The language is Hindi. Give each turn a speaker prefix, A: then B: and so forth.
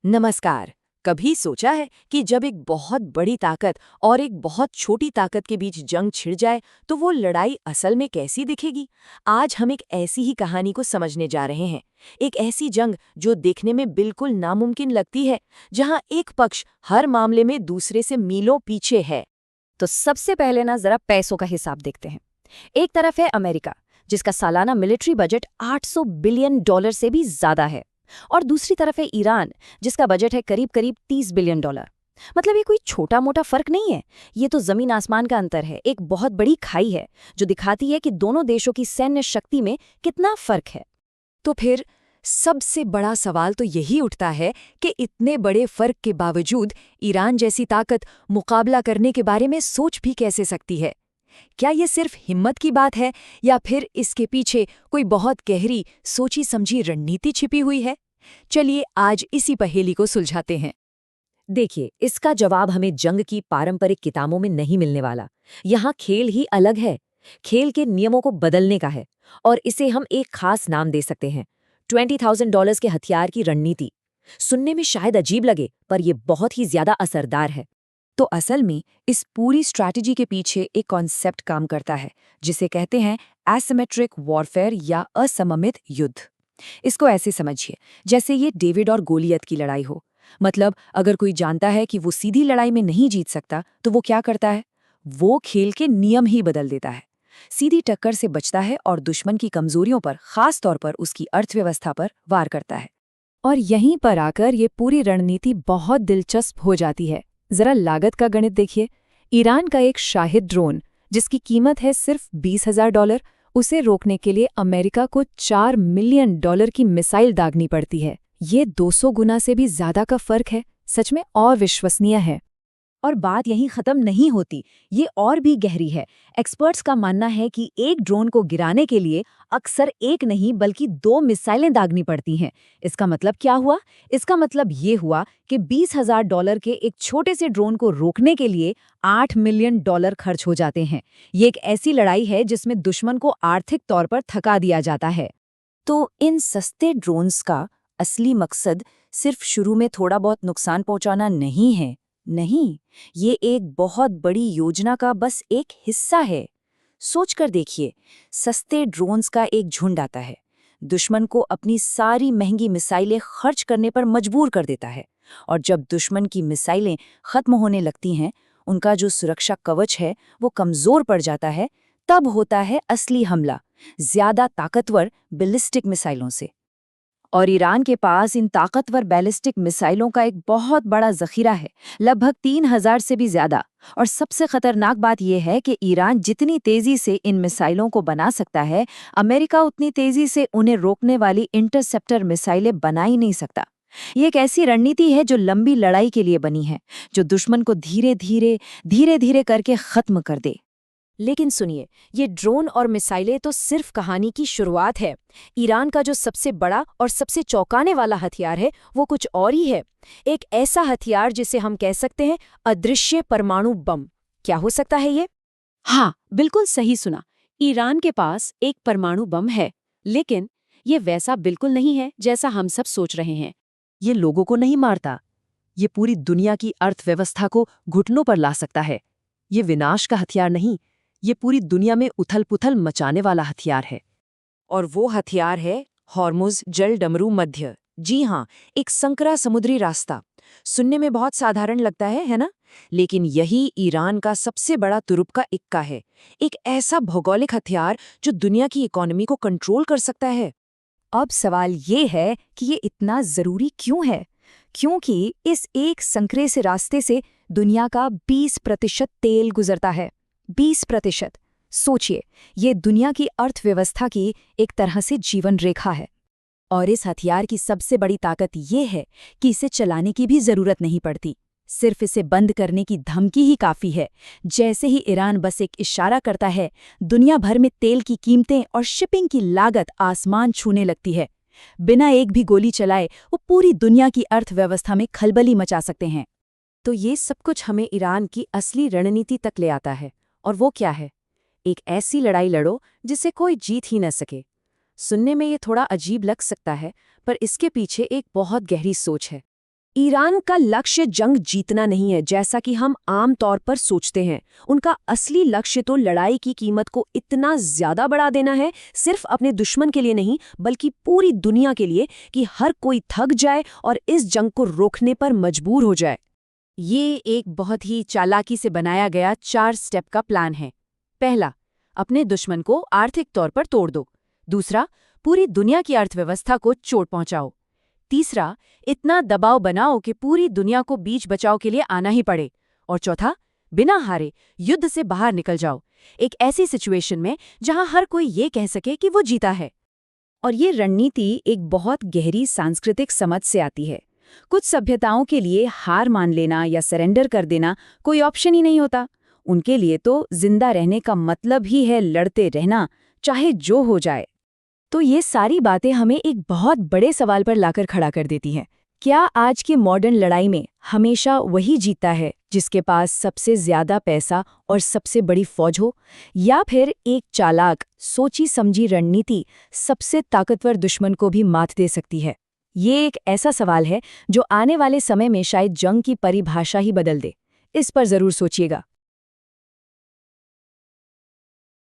A: नमस्कार। कभी सोचा है कि जब एक बहुत बड़ी ताकत और एक बहुत छोटी ताकत के बीच जंग छिड़ जाए तो वो लड़ाई असल में कैसी दिखेगी? आज हम एक ऐसी ही कहानी को समझने जा रहे हैं। एक ऐसी जंग जो देखने में बिल्कुल नामुमकिन लगती है, जहां एक पक्ष हर मामले में दूसरे से मीलों पीछे है।
B: तो सबसे पहले ना जरा पैसों का हिसाब देखते हैं। एक तरफ है अमेरिका, जिसका सालाना मिलिट्री बजट 800 बिलियन डॉलर से भी ज्यादा है, और दूसरी तरफ है ईरान, जिसका बजट है करीब करीब 30 बिलियन डॉलर। मतलब ये कोई छोटा मोटा फर्क नहीं है, ये तो जमीन आसमान का अंतर है, एक बहुत बड़ी खाई है जो दिखाती है कि दोनों देशों की सैन्य शक्ति में कितना फर्क है।
A: तो फिर सबसे बड़ा सवाल तो यही उठता है कि इतने बड़े फर्क के बावजूद ईरान जैसी ताकत मुकाबला करने के बारे में सोच भी कैसे सकती है? क्या ये सिर्फ हिम्मत की बात है या फिर इसके पीछे कोई बहुत गहरी सोची समझी रणनीति छिपी हुई है? चलिए आज इसी पहेली को सुलझाते हैं।
B: देखिए, इसका जवाब हमें जंग की पारंपरिक किताबों में नहीं मिलने वाला। यहाँ खेल ही अलग है। खेल के नियमों को बदलने का है, और इसे हम एक खास नाम दे सकते हैं, $20,000 के हथियार की रणनीति। सुनने में शायद अजीब लगे, पर यह बहुत ही ज्यादा असरदार है।
A: तो असल में इस पूरी स्ट्रैटेजी के पीछे एक कॉन्सेप्ट काम करता है, जिसे कहते हैं एसिमेट्रिक वॉरफेयर या असममित युद्ध। इसको ऐसे समझिए, जैसे ये डेविड और गोलियत की लड़ाई हो। मतलब अगर कोई जानता है कि वो सीधी लड़ाई में नहीं जीत सकता, तो वो क्या करता है? वो खेल के नियम ही बदल देता है। सीधी टक्कर से बचता है और दुश्मन की कमजोरियों पर, खास तौर पर उसकी अर्थव्यवस्था पर वार करता है। और यहीं पर आकर ये पूरी रणनीति बहुत दिलचस्प हो जाती है। जरा लागत का गणित देखिए। ईरान का एक शाहिद ड्रोन, जिसकी कीमत है सिर्फ $20,000, उसे रोकने के लिए अमेरिका को $4 मिलियन की मिसाइल दागनी पड़ती है। ये 200 गुना से भी ज्यादा का फर्क है। सच में अविश्वसनीय है।
B: और बात यहीं खत्म नहीं होती, ये और भी गहरी है। एक्सपर्ट्स का मानना है कि एक ड्रोन को गिराने के लिए अक्सर एक नहीं बल्कि 2 मिसाइलें दागनी पड़ती हैं। इसका मतलब क्या हुआ? इसका मतलब ये हुआ कि $20,000 के एक छोटे से ड्रोन को रोकने के लिए $8 मिलियन खर्च हो जाते हैं। ये एक ऐसी लड़ाई है जिसमें दुश्मन को आर्थिक तौर पर थका दिया जाता है। तो इन सस्ते ड्रोन्स का असली मकसद सिर्फ शुरू में थोड़ा बहुत नुकसान पहुंचाना नहीं है। नहीं, ये एक बहुत बड़ी योजना का बस एक हिस्सा है। सोचकर देखिए, सस्ते ड्रोन्स का एक झुंड आता है, दुश्मन को अपनी सारी महंगी मिसाइलें खर्च करने पर मजबूर कर देता है, और जब दुश्मन की मिसाइलें खत्म होने लगती हैं, उनका जो सुरक्षा कवच है वो कमजोर पड़ जाता है, तब होता है असली हमला, ज्यादा ताकतवर बैलिस्टिक मिसाइलों से। और ईरान के पास इन ताकतवर बैलिस्टिक मिसाइलों का एक बहुत बड़ा जखीरा है, लगभग 3,000 से भी ज्यादा। और सबसे खतरनाक बात यह है कि ईरान जितनी तेजी से इन मिसाइलों को बना सकता है, अमेरिका उतनी तेजी से उन्हें रोकने वाली इंटरसेप्टर मिसाइलें बना ही नहीं सकता। ये एक ऐसी रणनीति है जो लंबी लड़ाई के लिए बनी है, जो दुश्मन को धीरे धीरे करके खत्म कर दे।
A: लेकिन सुनिए, ये ड्रोन और मिसाइलें तो सिर्फ कहानी की शुरुआत है। ईरान का जो सबसे बड़ा और सबसे चौंकाने वाला हथियार है, वो कुछ और ही है। एक ऐसा हथियार जिसे हम कह सकते हैं अदृश्य परमाणु बम। क्या हो सकता है ये?
C: हाँ, बिल्कुल सही सुना। ईरान के पास एक परमाणु बम है, लेकिन ये वैसा बिल्कुल नहीं है जैसा हम सब सोच रहे हैं।
A: ये लोगों को नहीं मारता, ये पूरी दुनिया की अर्थव्यवस्था को घुटनों पर ला सकता है। ये विनाश का हथियार नहीं, ये पूरी दुनिया में उथल-पुथल मचाने वाला हथियार है। और वो हथियार है हॉर्मुज़ जल डमरू मध्य। जी हाँ, एक संकरा समुद्री रास्ता। सुनने में बहुत साधारण लगता है ना? लेकिन यही ईरान का सबसे बड़ा तुरुप का इक्का है। एक ऐसा भौगोलिक हथियार जो दुनिया की इकोनॉमी को कंट्रोल कर सकता है।
B: अब सवाल ये है कि ये इतना जरूरी क्यों है? क्योंकि इस एक संकरे से रास्ते से दुनिया का 20% तेल गुजरता है। 20%। सोचिए, ये दुनिया की अर्थव्यवस्था की एक तरह से जीवन रेखा है। और इस हथियार की सबसे बड़ी ताकत ये है कि इसे चलाने की भी जरूरत नहीं पड़ती, सिर्फ इसे बंद करने की धमकी ही काफी है। जैसे ही ईरान बस एक इशारा करता है, दुनिया भर में तेल की कीमतें और शिपिंग की लागत आसमान छूने लगती है। बिना एक भी गोली चलाए वो पूरी दुनिया की अर्थव्यवस्था में खलबली मचा सकते हैं।
A: तो ये सब कुछ हमें ईरान की असली रणनीति तक ले आता है। और वो क्या है? एक ऐसी लड़ाई लड़ो जिसे कोई जीत ही न सके। सुनने में ये थोड़ा अजीब लग सकता है, पर इसके पीछे एक बहुत गहरी सोच है। ईरान का लक्ष्य जंग जीतना नहीं है, जैसा कि हम आम तौर पर सोचते हैं। उनका असली लक्ष्य तो लड़ाई की कीमत को इतना ज्यादा बढ़ा देना है, सिर्फ अपने दुश्मन के लिए नहीं बल्कि पूरी दुनिया के लिए, कि हर कोई थक जाए और इस जंग को रोकने पर मजबूर हो जाए।
C: ये एक बहुत ही चालाकी से बनाया गया 4 स्टेप का प्लान है। पहला, अपने दुश्मन को आर्थिक तौर पर तोड़ दो। दूसरा, पूरी दुनिया की अर्थव्यवस्था को चोट पहुंचाओ। तीसरा, इतना दबाव बनाओ कि पूरी दुनिया को बीच बचाव के लिए आना ही पड़े। और चौथा, बिना हारे युद्ध से बाहर निकल जाओ, एक ऐसी सिचुएशन में जहां हर कोई ये कह सके कि वो जीता है।
B: और ये रणनीति एक बहुत गहरी सांस्कृतिक समझ से आती है। कुछ सभ्यताओं के लिए हार मान लेना या सरेंडर कर देना कोई ऑप्शन ही नहीं होता। उनके लिए तो जिंदा रहने का मतलब ही है लड़ते रहना, चाहे जो हो जाए। तो ये सारी बातें हमें एक बहुत बड़े सवाल पर लाकर खड़ा कर देती हैं। क्या आज की मॉडर्न लड़ाई में हमेशा वही जीता है जिसके पास सबसे ज्यादा पैसा और सबसे बड़ी फौज हो, या फिर एक चालाक, सोची समझी रणनीति सबसे ताकतवर दुश्मन को भी मात दे सकती है? ये एक ऐसा सवाल है जो आने वाले समय में शायद जंग की परिभाषा ही बदल दे। इस पर जरूर सोचिएगा।